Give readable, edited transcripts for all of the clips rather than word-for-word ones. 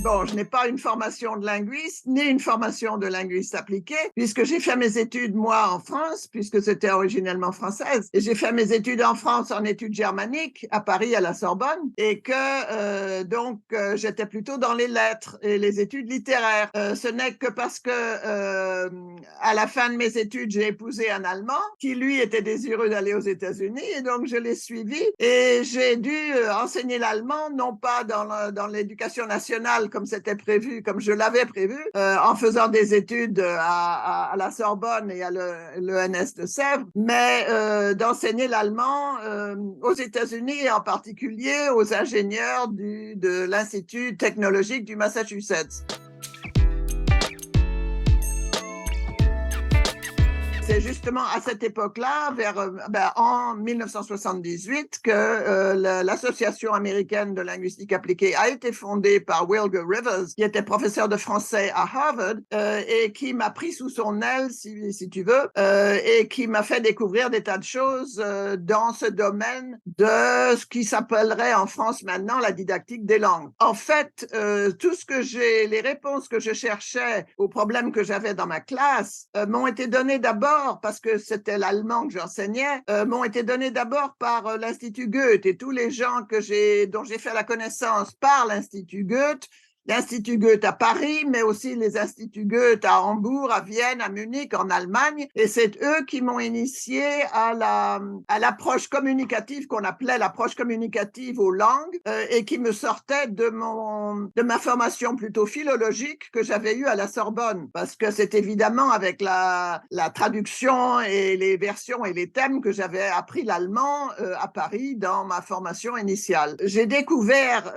Bon, je n'ai pas une formation de linguiste, ni une formation de linguiste appliquée, puisque j'ai fait mes études, moi, en France, puisque c'était originellement française. Et j'ai fait mes études en France en études germaniques, à Paris, à la Sorbonne, et que j'étais plutôt dans les lettres et les études littéraires. Ce n'est que parce que, à la fin de mes études, j'ai épousé un Allemand qui, lui, était désireux d'aller aux États-Unis, et donc je l'ai suivi. Et j'ai dû enseigner l'allemand, non pas dans l'éducation nationale, comme c'était prévu, comme je l'avais prévu, en faisant des études à la Sorbonne et à l'ENS de Sèvres, mais d'enseigner l'allemand aux États-Unis et en particulier aux ingénieurs de l'Institut technologique du Massachusetts. C'est justement à cette époque-là, en 1978, que l'Association américaine de linguistique appliquée a été fondée par Wilger Rivers, qui était professeur de français à Harvard et qui m'a pris sous son aile, si tu veux, et qui m'a fait découvrir des tas de choses dans ce domaine de ce qui s'appellerait en France maintenant la didactique des langues. En fait, les réponses que je cherchais aux problèmes que j'avais dans ma classe m'ont été données d'abord parce que c'était l'allemand que j'enseignais, m'ont été donnés d'abord par l'Institut Goethe et tous les gens dont j'ai fait la connaissance par l'Institut Goethe à Paris, mais aussi les instituts Goethe à Hambourg, à Vienne, à Munich, en Allemagne. Et c'est eux qui m'ont initié à l'approche communicative qu'on appelait l'approche communicative aux langues et qui me sortait de ma formation plutôt philologique que j'avais eue à la Sorbonne. Parce que c'est évidemment avec la traduction et les versions et les thèmes que j'avais appris l'allemand à Paris dans ma formation initiale. J'ai découvert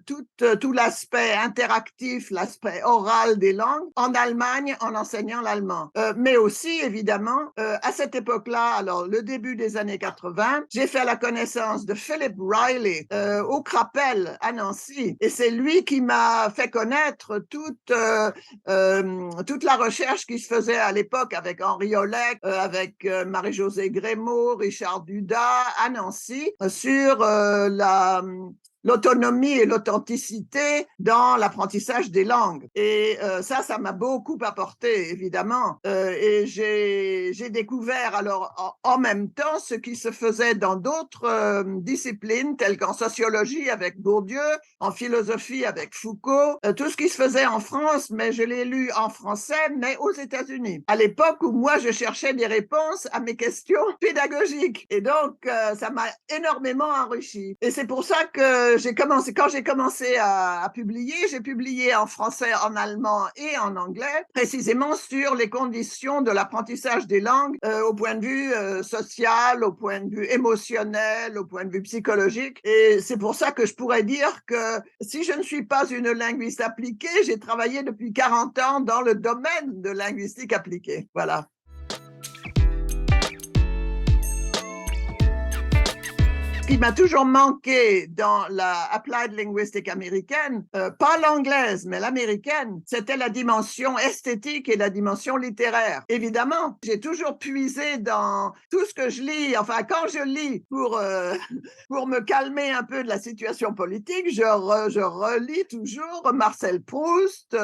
tout l'aspect interactif, l'aspect oral des langues en Allemagne en enseignant l'allemand. Mais aussi, évidemment, à cette époque-là, alors le début des années 80, j'ai fait la connaissance de Philip Riley au Crapel à Nancy. Et c'est lui qui m'a fait connaître toute la recherche qui se faisait à l'époque avec Henri Olek, avec Marie-Josée Grémaud, Richard Dudas à Nancy sur l'autonomie et l'authenticité dans l'apprentissage des langues. Et ça m'a beaucoup apporté, évidemment. Et j'ai découvert alors en même temps ce qui se faisait dans d'autres disciplines, telles qu'en sociologie avec Bourdieu, en philosophie avec Foucault, tout ce qui se faisait en France, mais je l'ai lu en français, mais aux États-Unis. À l'époque où moi, je cherchais des réponses à mes questions pédagogiques. Et donc, ça m'a énormément enrichi. Et c'est pour ça que quand j'ai commencé à publier, j'ai publié en français, en allemand et en anglais, précisément sur les conditions de l'apprentissage des langues au point de vue social, au point de vue émotionnel, au point de vue psychologique. Et c'est pour ça que je pourrais dire que si je ne suis pas une linguiste appliquée, j'ai travaillé depuis 40 ans dans le domaine de linguistique appliquée. Voilà. Ce qui m'a toujours manqué dans la applied linguistic américaine, pas l'anglaise, mais l'américaine, c'était la dimension esthétique et la dimension littéraire. Évidemment, j'ai toujours puisé dans tout ce que je lis, enfin quand je lis pour me calmer un peu de la situation politique, je relis toujours Marcel Proust,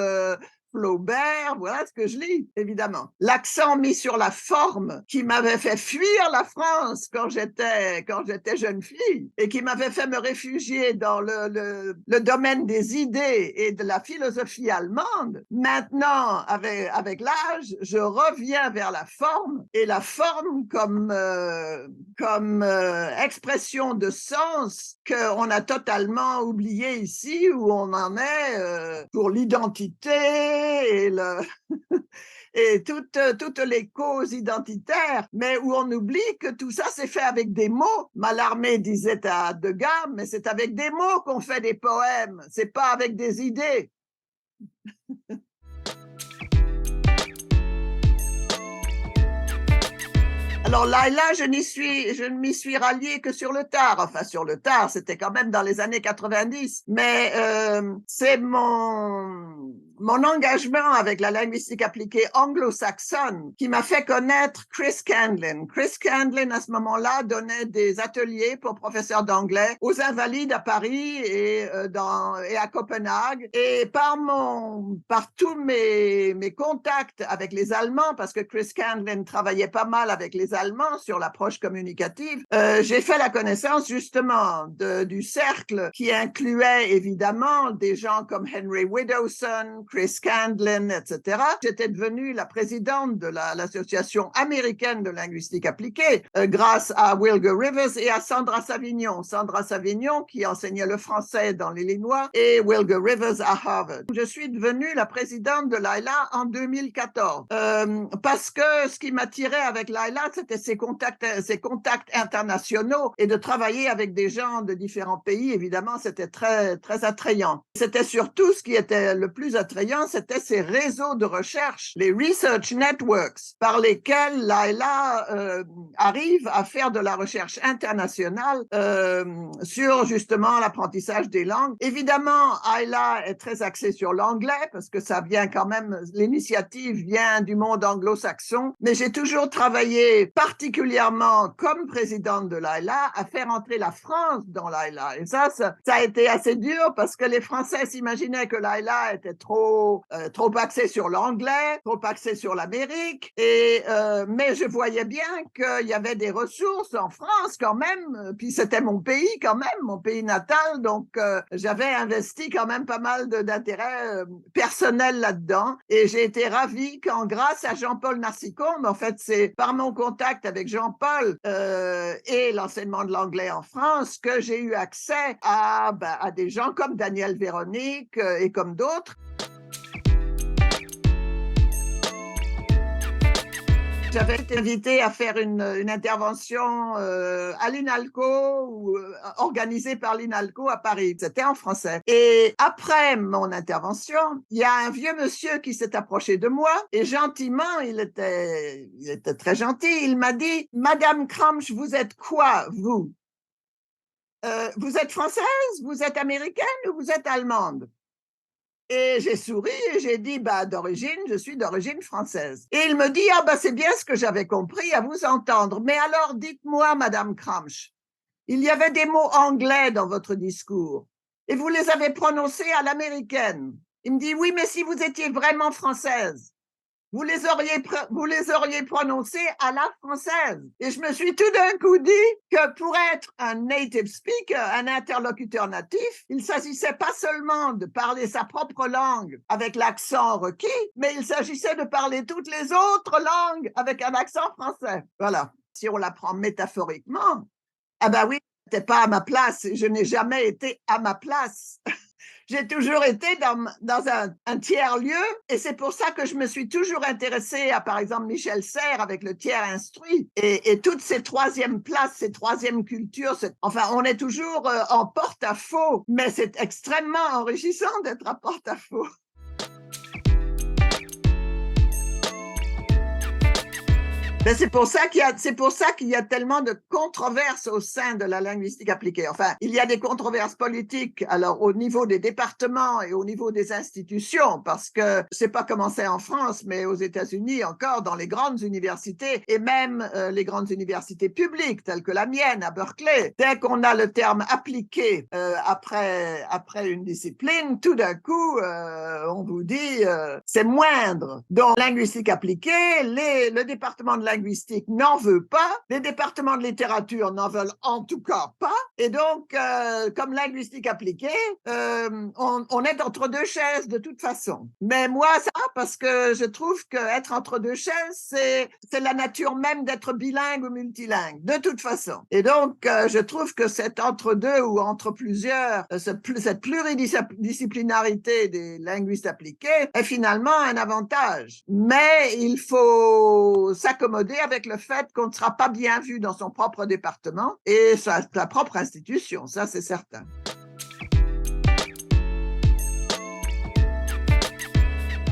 Flaubert, voilà ce que je lis, évidemment. L'accent mis sur la forme qui m'avait fait fuir la France quand j'étais jeune fille et qui m'avait fait me réfugier dans le domaine des idées et de la philosophie allemande. Maintenant, avec l'âge, je reviens vers la forme et la forme comme expression de sens qu'on a totalement oublié ici où on en est pour l'identité et toutes les causes identitaires, mais où on oublie que tout ça c'est fait avec des mots. Mallarmé disait à Degas, mais c'est avec des mots qu'on fait des poèmes, c'est pas avec des idées. Alors là, je ne m'y suis ralliée que sur le tard. Enfin, sur le tard, c'était quand même dans les années 90. Mais c'est mon engagement avec la linguistique appliquée anglo-saxonne qui m'a fait connaître Chris Candlin. Chris Candlin, à ce moment-là, donnait des ateliers pour professeurs d'anglais aux Invalides à Paris et à Copenhague. Et par tous mes contacts avec les Allemands, parce que Chris Candlin travaillait pas mal avec les Allemands sur l'approche communicative, j'ai fait la connaissance justement du cercle qui incluait évidemment des gens comme Henry Widowson, Chris Candlin, etc. J'étais devenue la présidente de l'Association américaine de linguistique appliquée grâce à Wilger Rivers et à Sandra Savignon. Sandra Savignon qui enseignait le français dans l'Illinois et Wilger Rivers à Harvard. Je suis devenue la présidente de l'AILA en 2014 parce que ce qui m'attirait avec l'AILA, c'était ses contacts internationaux et de travailler avec des gens de différents pays. Évidemment, c'était très, très attrayant. C'était surtout ce qui était le plus attrayant, c'était ces réseaux de recherche, les research networks, par lesquels l'AILA arrive à faire de la recherche internationale sur justement l'apprentissage des langues. Évidemment, AILA est très axée sur l'anglais parce que ça vient quand même, l'initiative vient du monde anglo-saxon, mais j'ai toujours travaillé particulièrement comme présidente de l'AILA à faire entrer la France dans l'AILA. Et ça a été assez dur parce que les Français s'imaginaient que l'AILA était trop axée sur l'anglais, trop axée sur l'Amérique, mais je voyais bien qu'il y avait des ressources en France quand même, puis c'était mon pays quand même, mon pays natal, donc j'avais investi quand même pas mal d'intérêt personnel là-dedans, et j'ai été ravie quand, grâce à Jean-Paul Narcicombe, en fait c'est par mon contact avec Jean-Paul et l'enseignement de l'anglais en France que j'ai eu accès à des gens comme Daniel Véronique et comme d'autres. J'avais été invitée à faire une intervention à l'INALCO, organisée par l'INALCO à Paris. C'était en français. Et après mon intervention, il y a un vieux monsieur qui s'est approché de moi et gentiment, il était très gentil, il m'a dit « Madame Kramsch, vous êtes quoi, vous ? Vous êtes française, vous êtes américaine ou vous êtes allemande ?» Et j'ai souri et j'ai dit, je suis d'origine française. Et il me dit, c'est bien ce que j'avais compris à vous entendre. Mais alors, dites-moi, Madame Kramsch, il y avait des mots anglais dans votre discours et vous les avez prononcés à l'américaine. Il me dit, oui, mais si vous étiez vraiment française, vous les auriez prononcés à la française. Et je me suis tout d'un coup dit que pour être un native speaker, un interlocuteur natif, il s'agissait pas seulement de parler sa propre langue avec l'accent requis, mais il s'agissait de parler toutes les autres langues avec un accent français. Voilà. Si on la prend métaphoriquement, oui, j'étais pas à ma place. Je n'ai jamais été à ma place. J'ai toujours été dans un tiers-lieu et c'est pour ça que je me suis toujours intéressée à, par exemple, Michel Serres avec le tiers instruit et toutes ces troisièmes places, ces troisièmes cultures. On est toujours en porte-à-faux, mais c'est extrêmement enrichissant d'être en porte-à-faux. Mais c'est pour ça qu'il y a tellement de controverses au sein de la linguistique appliquée. Enfin, il y a des controverses politiques, alors au niveau des départements et au niveau des institutions, parce que c'est pas comment c'est en France, mais aux États-Unis encore, dans les grandes universités et même les grandes universités publiques, telles que la mienne à Berkeley. Dès qu'on a le terme appliqué après une discipline, tout d'un coup, on vous dit c'est moindre. Donc, linguistique appliquée, le département de linguistique n'en veut pas, les départements de littérature n'en veulent en tout cas pas, et donc comme linguistique appliquée, on est entre deux chaises de toute façon. Mais moi, ça, parce que je trouve qu'être entre deux chaises, c'est la nature même d'être bilingue ou multilingue, de toute façon. Et donc, je trouve que cet entre-deux ou entre plusieurs, cette pluridisciplinarité des linguistes appliqués est finalement un avantage. Mais il faut s'accommoder avec le fait qu'on ne sera pas bien vu dans son propre département et sa propre institution, ça c'est certain.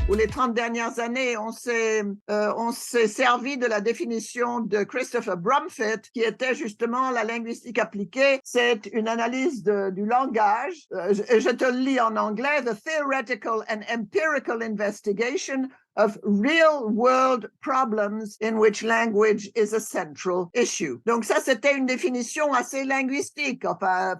ou les 30 dernières années, on s'est servi de la définition de Christopher Brumfitt, qui était justement la linguistique appliquée. C'est une analyse du langage. Je te le lis en anglais. The theoretical and empirical investigation of real-world problems in which language is a central issue. Donc ça, c'était une définition assez linguistique, enfin,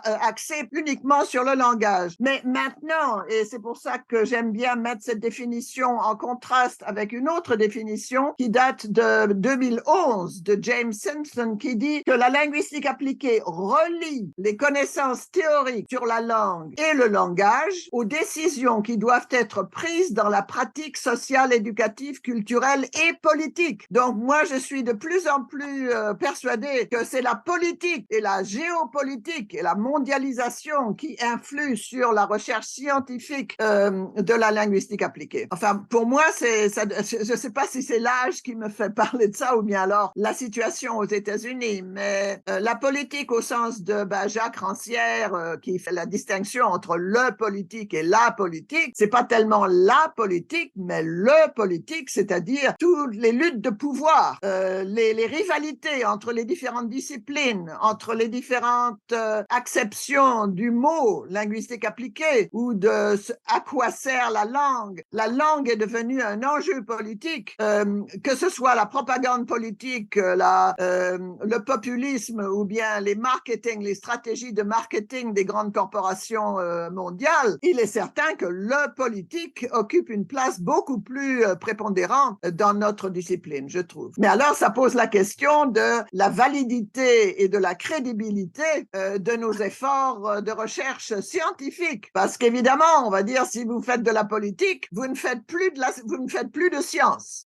axée uniquement sur le langage. Mais maintenant, et c'est pour ça que j'aime bien mettre cette définition en contraste avec une autre définition qui date de 2011 de James Simpson, qui dit que la linguistique appliquée relie les connaissances théoriques sur la langue et le langage aux décisions qui doivent être prises dans la pratique sociale, éducative, culturelle et politique. Donc moi, je suis de plus en plus persuadée que c'est la politique et la géopolitique et la mondialisation qui influent sur la recherche scientifique de la linguistique appliquée. Enfin, pour moi, je ne sais pas si c'est l'âge qui me fait parler de ça ou bien alors la situation aux États-Unis, mais la politique au sens de Jacques Rancière qui fait la distinction entre le politique et la politique, c'est pas tellement la politique, mais le politique, c'est-à-dire toutes les luttes de pouvoir, les rivalités entre les différentes disciplines, entre les différentes acceptions du mot linguistique appliqué ou de à quoi sert la langue. La langue est devenue un enjeu politique, que ce soit la propagande politique, le populisme ou bien les stratégies de marketing des grandes corporations mondiales. Il est certain que le politique occupe une place beaucoup plus prépondérante dans notre discipline, je trouve. Mais alors, ça pose la question de la validité et de la crédibilité de nos efforts de recherche scientifique. Parce qu'évidemment, on va dire, si vous faites de la politique, vous ne faites plus de science.